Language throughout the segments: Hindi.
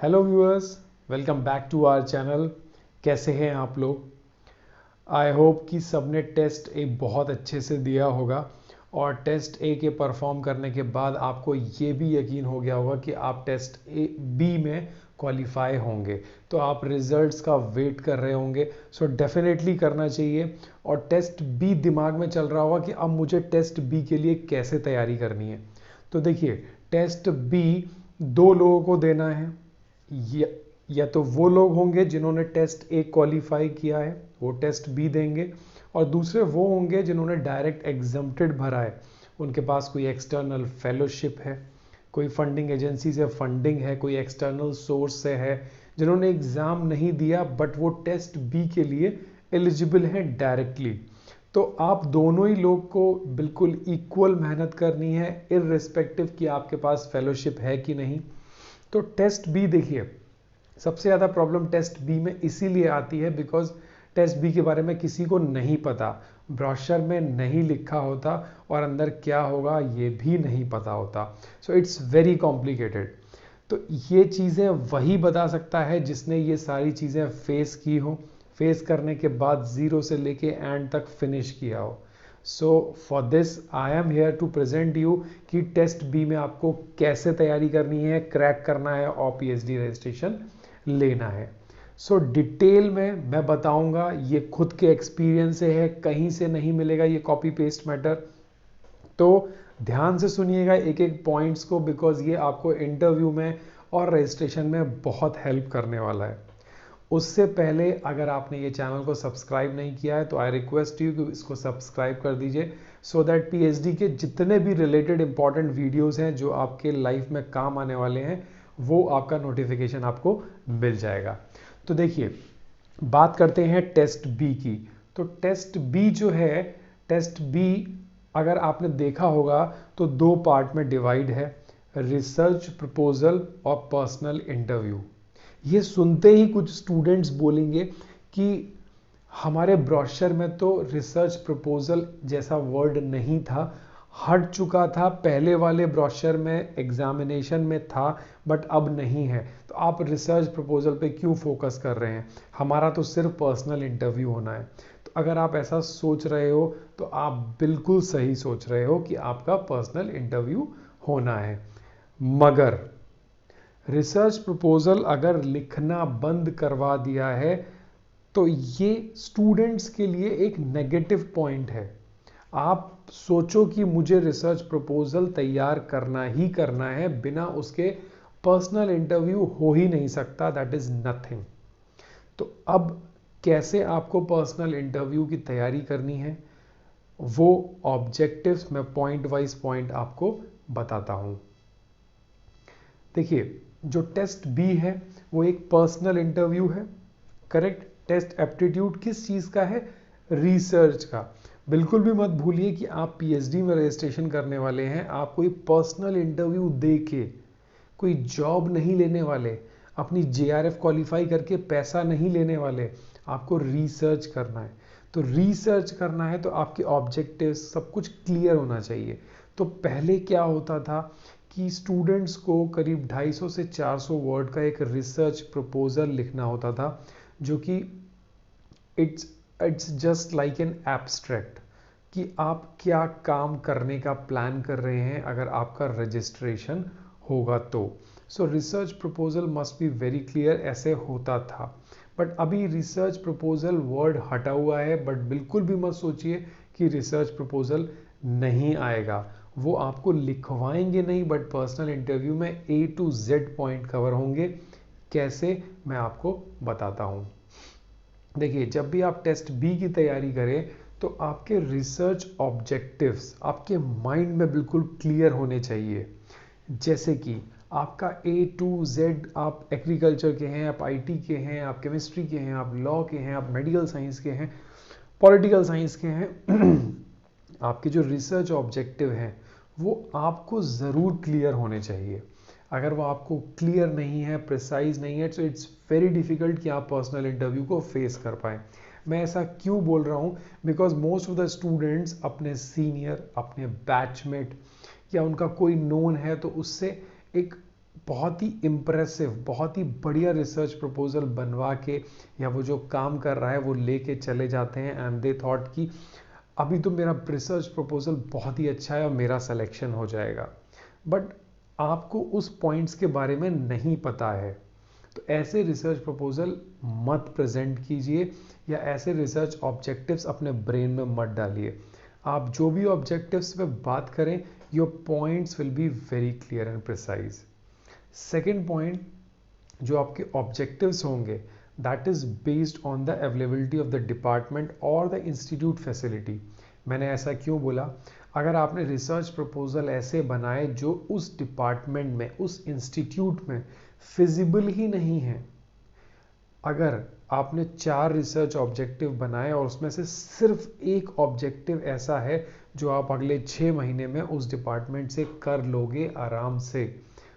Hello viewers, welcome back to our channel. कैसे हैं आप लोग? आई होप कि सबने टेस्ट ए बहुत अच्छे से दिया होगा और टेस्ट ए के परफॉर्म करने के बाद आपको ये भी यकीन हो गया होगा कि आप टेस्ट ए बी में क्वालिफाई होंगे। तो आप रिजल्ट्स का वेट कर रहे होंगे। सो डेफिनेटली करना चाहिए। और टेस्ट बी दिमाग में चल रहा होगा कि अब मुझे टेस्ट बी के लिए कैसे तैयारी करनी है। तो देखिए, टेस्ट बी दो लोगों को देना है। या तो वो लोग होंगे जिन्होंने टेस्ट ए क्वालिफाई किया है, वो टेस्ट बी देंगे। और दूसरे वो होंगे जिन्होंने डायरेक्ट एग्जम्प्टेड भरा है, उनके पास कोई एक्सटर्नल फेलोशिप है, कोई फंडिंग एजेंसी से फंडिंग है, कोई एक्सटर्नल सोर्स से है, जिन्होंने एग्ज़ाम नहीं दिया बट वो टेस्ट बी के लिए एलिजिबल है डायरेक्टली। तो आप दोनों ही लोग को बिल्कुल इक्वल मेहनत करनी है, इररिस्पेक्टिव कि आपके पास फेलोशिप है कि नहीं। तो टेस्ट बी देखिए, सबसे ज़्यादा प्रॉब्लम टेस्ट बी में इसीलिए आती है बिकॉज टेस्ट बी के बारे में किसी को नहीं पता, ब्रोशर में नहीं लिखा होता और अंदर क्या होगा ये भी नहीं पता होता। सो इट्स वेरी कॉम्प्लिकेटेड। तो ये चीज़ें वही बता सकता है जिसने ये सारी चीज़ें फेस की हो, फेस करने के बाद ज़ीरो से लेके एंड तक फिनिश किया हो। So for this I am here to present you कि टेस्ट बी में आपको कैसे तैयारी करनी है, क्रैक करना है और पीएचडी रजिस्ट्रेशन लेना है। सो डिटेल में मैं बताऊंगा, ये खुद के एक्सपीरियंस से है, कहीं से नहीं मिलेगा ये कॉपी पेस्ट मैटर। तो ध्यान से सुनिएगा एक एक पॉइंट्स को, बिकॉज ये आपको इंटरव्यू में और रजिस्ट्रेशन में बहुत हेल्प करने वाला है। उससे पहले अगर आपने ये चैनल को सब्सक्राइब नहीं किया है तो आई रिक्वेस्ट यू कि इसको सब्सक्राइब कर दीजिए, सो दैट पीएचडी के जितने भी रिलेटेड इंपॉर्टेंट वीडियोस हैं जो आपके लाइफ में काम आने वाले हैं वो आपका नोटिफिकेशन आपको मिल जाएगा। तो देखिए, बात करते हैं टेस्ट बी की। तो टेस्ट बी जो है, टेस्ट बी अगर आपने देखा होगा तो दो पार्ट में डिवाइड है, रिसर्च प्रपोजल और पर्सनल इंटरव्यू। ये सुनते ही कुछ स्टूडेंट्स बोलेंगे कि हमारे ब्रोशर में तो रिसर्च प्रपोजल जैसा वर्ड नहीं था, हट चुका था, पहले वाले ब्रोशर में एग्जामिनेशन में था बट अब नहीं है, तो आप रिसर्च प्रपोजल पे क्यों फोकस कर रहे हैं, हमारा तो सिर्फ पर्सनल इंटरव्यू होना है। तो अगर आप ऐसा सोच रहे हो तो आप बिल्कुल सही सोच रहे हो कि आपका पर्सनल इंटरव्यू होना है। मगर रिसर्च प्रपोजल अगर लिखना बंद करवा दिया है तो ये स्टूडेंट्स के लिए एक नेगेटिव पॉइंट है। आप सोचो कि मुझे रिसर्च प्रपोजल तैयार करना ही करना है, बिना उसके पर्सनल इंटरव्यू हो ही नहीं सकता, दैट इज नथिंग। तो अब कैसे आपको पर्सनल इंटरव्यू की तैयारी करनी है, वो ऑब्जेक्टिव्स मैं पॉइंट वाइज पॉइंट आपको बताता हूं। देखिए, जो टेस्ट बी है वो एक पर्सनल इंटरव्यू है, करेक्ट। टेस्ट एप्टीट्यूड किस चीज़ का है? रिसर्च का। बिल्कुल भी मत भूलिए कि आप पीएचडी में रजिस्ट्रेशन करने वाले हैं, आप कोई पर्सनल इंटरव्यू दे के कोई जॉब नहीं लेने वाले, अपनी जेआरएफ क्वालिफाई करके पैसा नहीं लेने वाले, आपको रिसर्च करना है। तो रिसर्च करना है तो आपके ऑब्जेक्टिव सब कुछ क्लियर होना चाहिए। तो पहले क्या होता था कि स्टूडेंट्स को करीब 250 से 400 वर्ड का एक रिसर्च प्रपोजल लिखना होता था, जो कि it's just like an abstract, कि आप क्या काम करने का प्लान कर रहे हैं अगर आपका रजिस्ट्रेशन होगा तो। सो research proposal must be very clear, ऐसे होता था। बट अभी रिसर्च प्रपोजल वर्ड हटा हुआ है, बट बिल्कुल भी मत सोचिए कि रिसर्च प्रपोजल नहीं आएगा, वो आपको लिखवाएंगे नहीं बट पर्सनल इंटरव्यू में ए टू जेड पॉइंट कवर होंगे। कैसे, मैं आपको बताता हूँ। देखिए, जब भी आप टेस्ट बी की तैयारी करें तो आपके रिसर्च ऑब्जेक्टिव्स आपके माइंड में बिल्कुल क्लियर होने चाहिए। जैसे कि आपका ए टू जेड, आप एग्रीकल्चर के हैं, आप आईटी के हैं, आप केमिस्ट्री के हैं, आप लॉ के हैं, आप मेडिकल साइंस के हैं, पॉलिटिकल साइंस के हैं आपके जो रिसर्च ऑब्जेक्टिव हैं वो आपको ज़रूर क्लियर होने चाहिए। अगर वो आपको क्लियर नहीं है, प्रिसाइज नहीं है, तो इट्स वेरी डिफिकल्ट कि आप पर्सनल इंटरव्यू को फेस कर पाएँ। मैं ऐसा क्यों बोल रहा हूँ? Because most of the students अपने सीनियर, अपने बैचमेट या उनका कोई नोन है तो उससे एक बहुत ही इम्प्रेसिव, बहुत ही बढ़िया रिसर्च प्रपोजल बनवा के या वो जो काम कर रहा है वो लेके चले जाते हैं एंड दे थॉट कि अभी तो मेरा रिसर्च प्रपोजल बहुत ही अच्छा है और मेरा सिलेक्शन हो जाएगा, बट आपको उस पॉइंट्स के बारे में नहीं पता है। तो ऐसे रिसर्च प्रपोजल मत प्रेजेंट कीजिए या ऐसे रिसर्च ऑब्जेक्टिव्स अपने ब्रेन में मत डालिए। आप जो भी ऑब्जेक्टिव्स पे बात करें, your points will be very clear and precise. Second point, जो आपके ऑब्जेक्टिव्स होंगे that is based on the availability of the department और द इंस्टीट्यूट फैसिलिटी। मैंने ऐसा क्यों बोला? अगर आपने रिसर्च प्रपोजल ऐसे बनाए जो उस डिपार्टमेंट में, उस इंस्टीट्यूट में फिजिबल ही नहीं है, अगर आपने 4 रिसर्च ऑब्जेक्टिव बनाए और उसमें से सिर्फ एक ऑब्जेक्टिव ऐसा है जो आप अगले 6 महीने में उस डिपार्टमेंट से कर लोगे आराम से,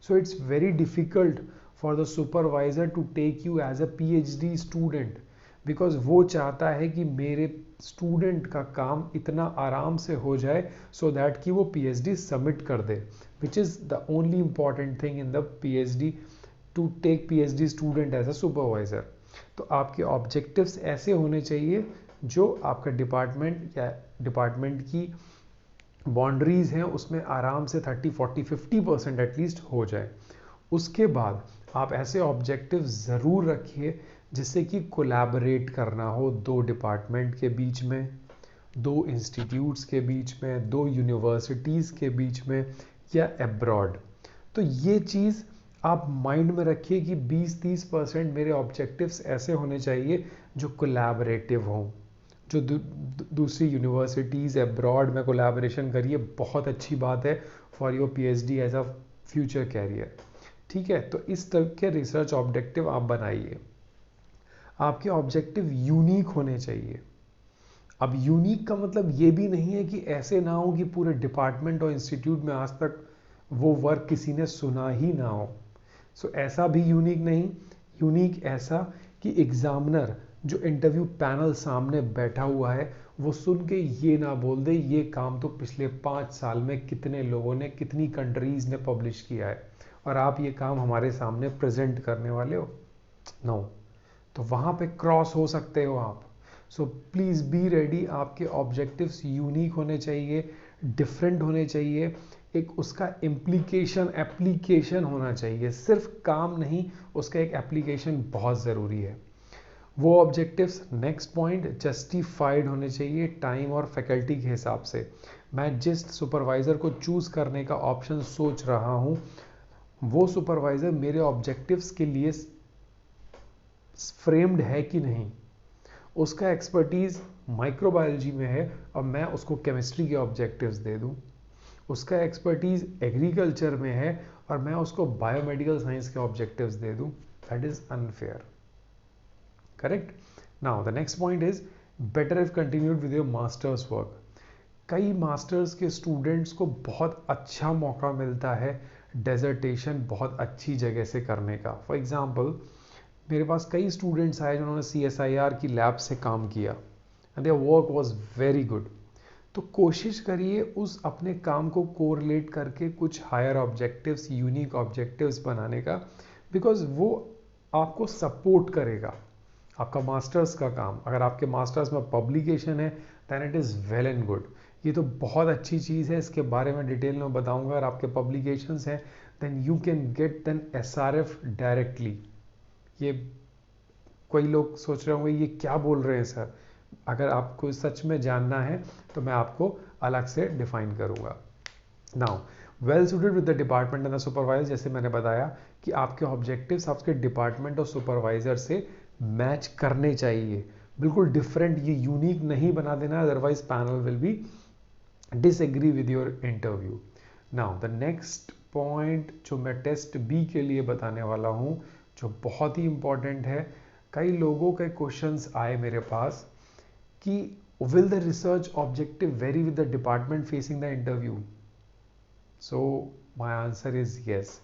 so it's very difficult for the supervisor to take you as a PhD student, because वो चाहता है कि मेरे स्टूडेंट का काम इतना आराम से हो जाए सो दैट कि वो पीएचडी सबमिट कर दे, which is the only important thing in the PhD, to take PhD student as a supervisor. तो आपके ऑब्जेक्टिव्स ऐसे होने चाहिए जो आपका डिपार्टमेंट या डिपार्टमेंट की बाउंड्रीज हैं उसमें आराम से 30, 40, 50% एटलीस्ट हो जाए। उसके बाद आप ऐसे ऑब्जेक्टिव ज़रूर रखिए जिससे कि कोलैबोरेट करना हो 2 डिपार्टमेंट के बीच में, 2 इंस्टीट्यूट्स के बीच में, 2 यूनिवर्सिटीज़ के बीच में या अब्रॉड। तो ये चीज़ आप माइंड में रखिए कि 20-30% मेरे ऑब्जेक्टिव्स ऐसे होने चाहिए जो कोलैबोरेटिव हों, जो दूसरी यूनिवर्सिटीज़ अब्रॉड में कोलैबोरेशन करिए, बहुत अच्छी बात है for your PhD as a future career. ठीक है, तो इस तरह के रिसर्च ऑब्जेक्टिव आप बनाइए। आपके ऑब्जेक्टिव यूनिक होने चाहिए। अब यूनिक का मतलब ये भी नहीं है कि ऐसे ना हो कि पूरे डिपार्टमेंट और इंस्टीट्यूट में आज तक वो वर्क किसी ने सुना ही ना हो। सो ऐसा भी यूनिक नहीं, यूनिक ऐसा कि एग्जामिनर जो इंटरव्यू पैनल सामने बैठा हुआ है वो सुन के ये ना बोल दे ये काम तो पिछले 5 साल में कितने लोगों ने, कितनी कंट्रीज ने पब्लिश किया है और आप ये काम हमारे सामने प्रेजेंट करने वाले हो। नो, तो वहाँ पे क्रॉस हो सकते हो आप। सो प्लीज़ बी रेडी, आपके ऑब्जेक्टिव्स यूनिक होने चाहिए, डिफरेंट होने चाहिए, एक उसका इम्प्लीकेशन, एप्लीकेशन होना चाहिए, सिर्फ काम नहीं, उसका एक एप्लीकेशन बहुत ज़रूरी है। वो ऑब्जेक्टिव्स, नेक्स्ट पॉइंट, जस्टिफाइड होने चाहिए टाइम और फैकल्टी के हिसाब से। मैं जिस सुपरवाइज़र को चूज़ करने का ऑप्शन सोच रहा हूँ वो सुपरवाइज़र मेरे ऑब्जेक्टिव्स के लिए फ्रेम्ड है कि नहीं। उसका एक्सपर्टीज़ माइक्रोबायोलॉजी में है और मैं उसको केमिस्ट्री के ऑब्जेक्टिव्स दे दूँ, उसका एक्सपर्टीज़ एग्रीकल्चर में है और मैं उसको बायोमेडिकल साइंस के ऑब्जेक्टिव्स दे दूँ, that is unfair. Correct? Now the next point is better if continued with your masters work. कई मास्टर्स के स्टूडेंट्स को बहुत अच्छा मौका मिलता है डेजर्टेशन बहुत अच्छी जगह से करने का। फॉर एग्जाम्पल, मेरे पास कई स्टूडेंट्स आए जिन्होंने CSIR की लैब से काम किया and their work was very good. तो कोशिश करिए उस अपने काम को कोरिलेट करके कुछ हायर ऑब्जेक्टिव्स, यूनिक ऑब्जेक्टिव्स बनाने का, बिकॉज वो आपको सपोर्ट करेगा। आपका मास्टर्स का काम, अगर आपके मास्टर्स में पब्लिकेशन है then it is well and good, ये तो बहुत अच्छी चीज़ है, इसके बारे में डिटेल में बताऊंगा। अगर आपके पब्लिकेशंस हैं then you can get then SRF directly. ये कोई लोग सोच रहे होंगे ये क्या बोल रहे हैं सर, अगर आपको सच में जानना है तो मैं आपको अलग से डिफाइन करूंगा। Now well suited with the department and the supervisor, जैसे मैंने बताया कि आपके ऑब्जेक्टिव्स आपके डिपार्टमेंट और सुपरवाइजर से मैच करने चाहिए, बिल्कुल डिफरेंट, ये यूनिक नहीं बना देना, otherwise panel will be disagree with your interview. Now the next point जो मैं टेस्ट बी के लिए बताने वाला हूँ, जो बहुत ही इंपॉर्टेंट है, कई लोगों के क्वेश्चंस आए मेरे पास कि will the research objective very with the department facing the interview. So my answer is yes.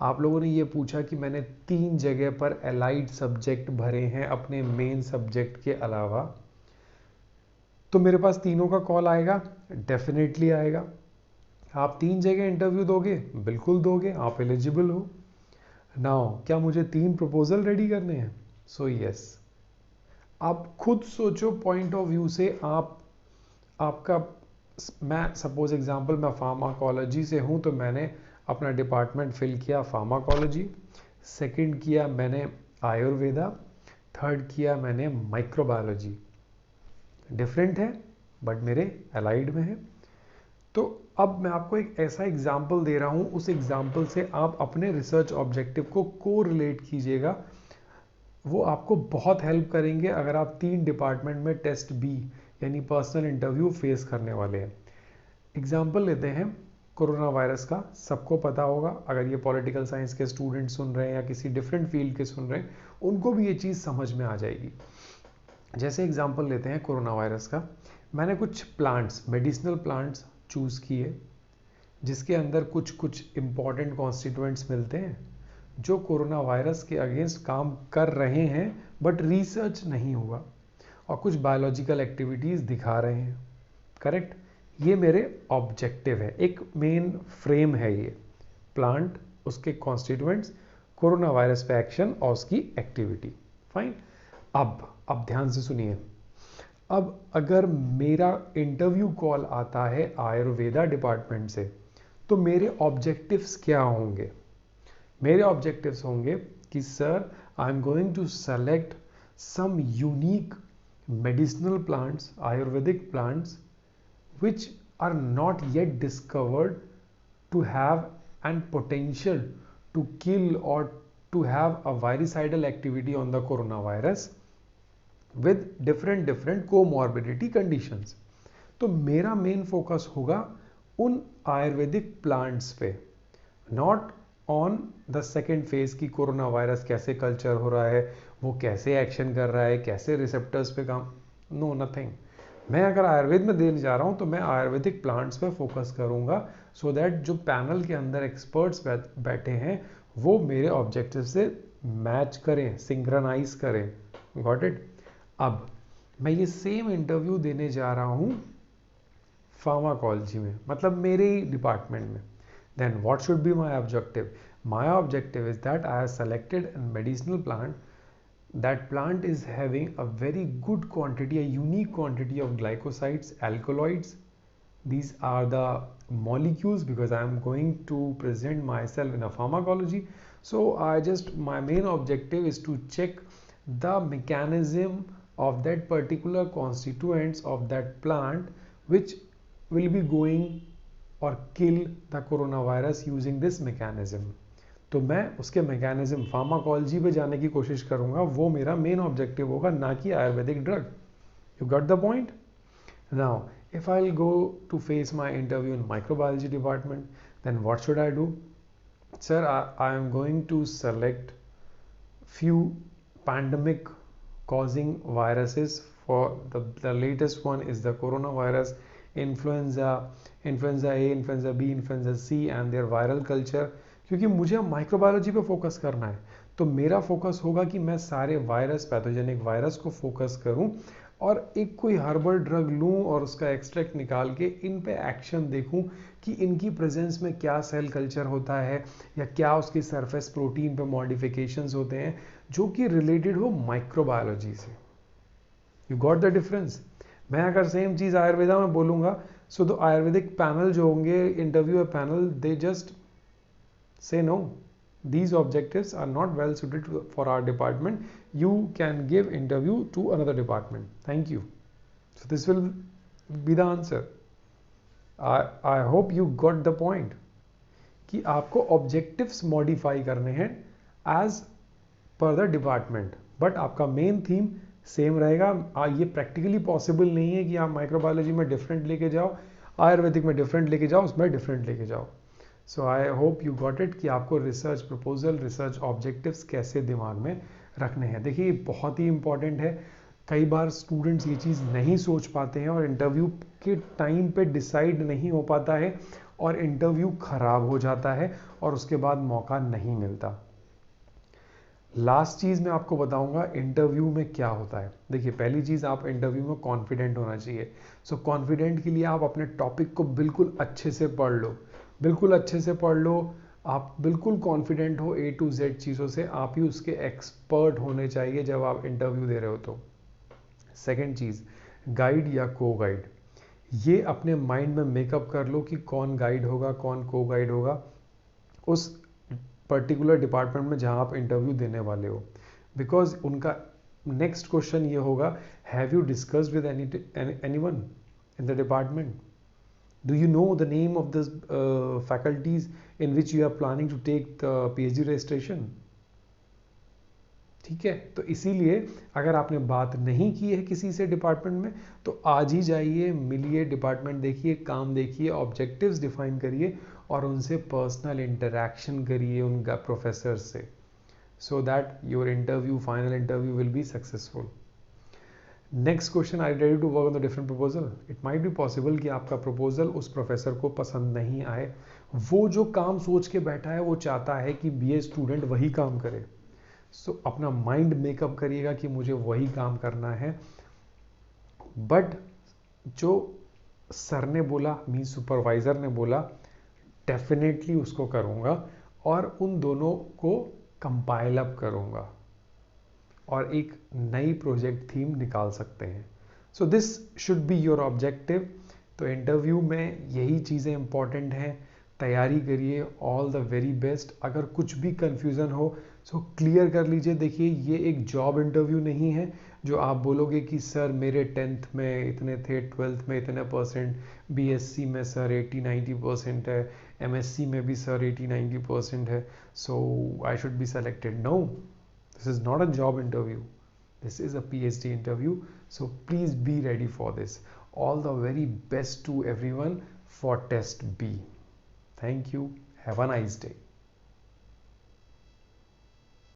आप लोगों ने ये पूछा कि मैंने 3 जगह पर एलाइड सब्जेक्ट भरे हैं अपने मेन सब्जेक्ट के अलावा, तो मेरे पास तीनों का कॉल आएगा, डेफिनेटली आएगा। आप 3 जगह इंटरव्यू दोगे? बिल्कुल दोगे, आप एलिजिबल हो। नाउ क्या मुझे 3 प्रपोजल रेडी करने हैं? सो यस, आप खुद सोचो पॉइंट ऑफ व्यू से। आपका, मैं सपोज एग्जांपल मैं फार्माकोलॉजी से हूं, तो मैंने अपना डिपार्टमेंट फिल किया फार्माकोलॉजी, सेकंड किया मैंने आयुर्वेदा, थर्ड किया मैंने माइक्रोबायोलॉजी। डिफरेंट है बट मेरे अलाइड में है। तो अब मैं आपको एक ऐसा एग्जाम्पल दे रहा हूं, उस एग्जाम्पल से आप अपने रिसर्च ऑब्जेक्टिव को कोरिलेट कीजिएगा। वो आपको बहुत हेल्प करेंगे अगर आप 3 डिपार्टमेंट में टेस्ट बी यानी पर्सनल इंटरव्यू फेस करने वाले हैं। एग्जाम्पल लेते हैं कोरोना वायरस का। सबको पता होगा, अगर ये पॉलिटिकल साइंस के स्टूडेंट सुन रहे हैं या किसी डिफरेंट फील्ड के सुन रहे हैं, उनको भी ये चीज़ समझ में आ जाएगी। जैसे एग्जाम्पल लेते हैं कोरोना वायरस का, मैंने कुछ प्लांट्स, मेडिसिनल प्लांट्स चूज़ किए जिसके अंदर कुछ कुछ इंपॉर्टेंट कॉन्स्टिट्यूएंट्स मिलते हैं जो कोरोना वायरस के अगेंस्ट काम कर रहे हैं बट रिसर्च नहीं हुआ, और कुछ बायोलॉजिकल एक्टिविटीज़ दिखा रहे हैं। करेक्ट? ये मेरे ऑब्जेक्टिव है, एक मेन फ्रेम है ये, प्लांट, उसके कॉन्स्टिट्यूएंट्स, कोरोना वायरस पे एक्शन और उसकी एक्टिविटी। फाइन। अब ध्यान से सुनिए। अब अगर मेरा इंटरव्यू कॉल आता है आयुर्वेदा डिपार्टमेंट से, तो मेरे ऑब्जेक्टिव्स क्या होंगे? मेरे ऑब्जेक्टिव्स होंगे कि sir, I am going to select some unique medicinal plants, ayurvedic plants, which are not yet discovered to have and potential to kill or to have a virucidal activity on the coronavirus with different comorbidity conditions। तो मेरा मेन फोकस होगा उन आयुर्वेदिक प्लांट्स पे, not on the second phase की कोरोना वायरस कैसे कल्चर हो रहा है, वो कैसे एक्शन कर रहा है, कैसे रिसेप्टर्स पे काम, नो नथिंग। मैं अगर आयुर्वेद में देने जा रहा हूँ तो मैं आयुर्वेदिक प्लांट्स पे फोकस करूँगा, सो दैट जो पैनल के अंदर एक्सपर्ट्स बैठे हैं वो मेरे ऑब्जेक्टिव से मैच करें, सिंक्रोनाइज करें। Got it? अब मैं ये सेम इंटरव्यू देने जा रहा हूँ फार्माकोलॉजी में, मतलब मेरे ही डिपार्टमेंट में। Then what should be my objective? My objective is that I have selected a medicinal plant. That plant is having a very good quantity, a unique quantity of glycosides, alkaloids. These are the molecules, because I am going to present myself in a pharmacology. So my main objective is to check the mechanism of that particular constituents of that plant, which will be going और kill the corona virus using this mechanism. तो मैं उसके मैकेनिज्म फार्माकोलॉजी पे जाने की कोशिश करूंगा, वो मेरा मेन ऑब्जेक्टिव होगा, ना कि Ayurvedic drug. You got the point? Now if I will go to face my interview in microbiology department, then what should I do? Sir, I am going to select few pandemic causing viruses. For the latest one is the coronavirus, influenza A, influenza B, influenza C and their viral culture। क्योंकि मुझे माइक्रोबायोलॉजी पे फोकस करना है, तो मेरा फोकस होगा कि मैं सारे वायरस, पैथोजेनिक वायरस को फोकस करूं और एक कोई हर्बल ड्रग लूं और उसका एक्सट्रैक्ट निकाल के इन पे एक्शन देखूं कि इनकी प्रेजेंस में क्या सेल कल्चर होता है या क्या उसकी सरफेस प्रोटीन पे मॉडिफिकेशंस होते हैं जो कि रिलेटेड हो माइक्रोबायोलॉजी से। You got the difference? मैं अगर सेम चीज आयुर्वेदा में बोलूंगा, सो द आयुर्वेदिक पैनल जो होंगे, interview panel, they just say no, these objectives are not well suited for our department, you can give interview to another department, thank you। So this will be the answer। I hope you got the point कि आपको objectives modify करने हैं as per the department, but आपका main theme सेम रहेगा। ये प्रैक्टिकली पॉसिबल नहीं है कि आप माइक्रोबायोलॉजी में डिफरेंट लेके जाओ, आयुर्वेदिक में डिफरेंट लेके जाओ, उसमें डिफरेंट लेके जाओ। So I hope you got it कि आपको रिसर्च प्रपोजल, रिसर्च ऑब्जेक्टिव्स कैसे दिमाग में रखने हैं। देखिए, ये बहुत ही इंपॉर्टेंट है। कई बार स्टूडेंट्स ये चीज़ नहीं सोच पाते हैं और इंटरव्यू के टाइम पे डिसाइड नहीं हो पाता है और इंटरव्यू खराब हो जाता है और उसके बाद मौका नहीं मिलता। लास्ट चीज़ मैं आपको बताऊंगा इंटरव्यू में क्या होता है। देखिए, पहली चीज़, आप इंटरव्यू में कॉन्फिडेंट होना चाहिए। सो कॉन्फिडेंट के लिए आप अपने टॉपिक को बिल्कुल अच्छे से पढ़ लो, बिल्कुल अच्छे से पढ़ लो। आप बिल्कुल कॉन्फिडेंट हो A to Z चीज़ों से, आप ही उसके एक्सपर्ट होने चाहिए जब आप इंटरव्यू दे रहे हो तो। सेकेंड चीज़, गाइड या को गाइड, ये अपने माइंड में मेकअप कर लो कि कौन गाइड होगा कौन को गाइड होगा उस पर्टिकुलर डिपार्टमेंट में जहां आप इंटरव्यू देने वाले हो। बिकॉज उनका नेक्स्ट क्वेश्चन ये होगा, have you discussed with anyone in the department? Do you know the name of the faculties in which you are planning to take the PhD registration? ठीक है, तो इसीलिए अगर आपने बात नहीं की है किसी से डिपार्टमेंट में तो आज ही जाइए, मिलिए, डिपार्टमेंट देखिए, काम देखिए, ऑब्जेक्टिव्स डिफाइन करिए और उनसे पर्सनल इंटरेक्शन करिए उनका प्रोफेसर से, so that your interview, final interview will be successful. Next question, I ready to work on the different proposal? It might be possible कि आपका प्रपोजल उस प्रोफेसर को पसंद नहीं आए। वो जो काम सोच के बैठा है वो चाहता है कि BA स्टूडेंट वही काम करे। सो अपना माइंड मेकअप करिएगा कि मुझे वही काम करना है, बट जो सर ने बोला, मीन सुपरवाइजर ने बोला, डेफिनेटली उसको करूँगा और उन दोनों को कंपाइल अप करूँगा और एक नई प्रोजेक्ट थीम निकाल सकते हैं। So this should be your objective. तो इंटरव्यू में यही चीज़ें इंपॉर्टेंट हैं, तैयारी करिए, ऑल द वेरी बेस्ट। अगर कुछ भी कंफ्यूजन हो सो क्लियर कर लीजिए। देखिए, ये एक जॉब इंटरव्यू नहीं है जो आप बोलोगे कि सर मेरे 10th में इतने थे, 12th में इतने परसेंट, BSc में सर 80-90% है, MSc में भी सर 80-90% है, so I should be selected. No, this is not a job interview. This is a PhD interview. So please be ready for this. All the very best to everyone for test B. Thank you. Have a nice day.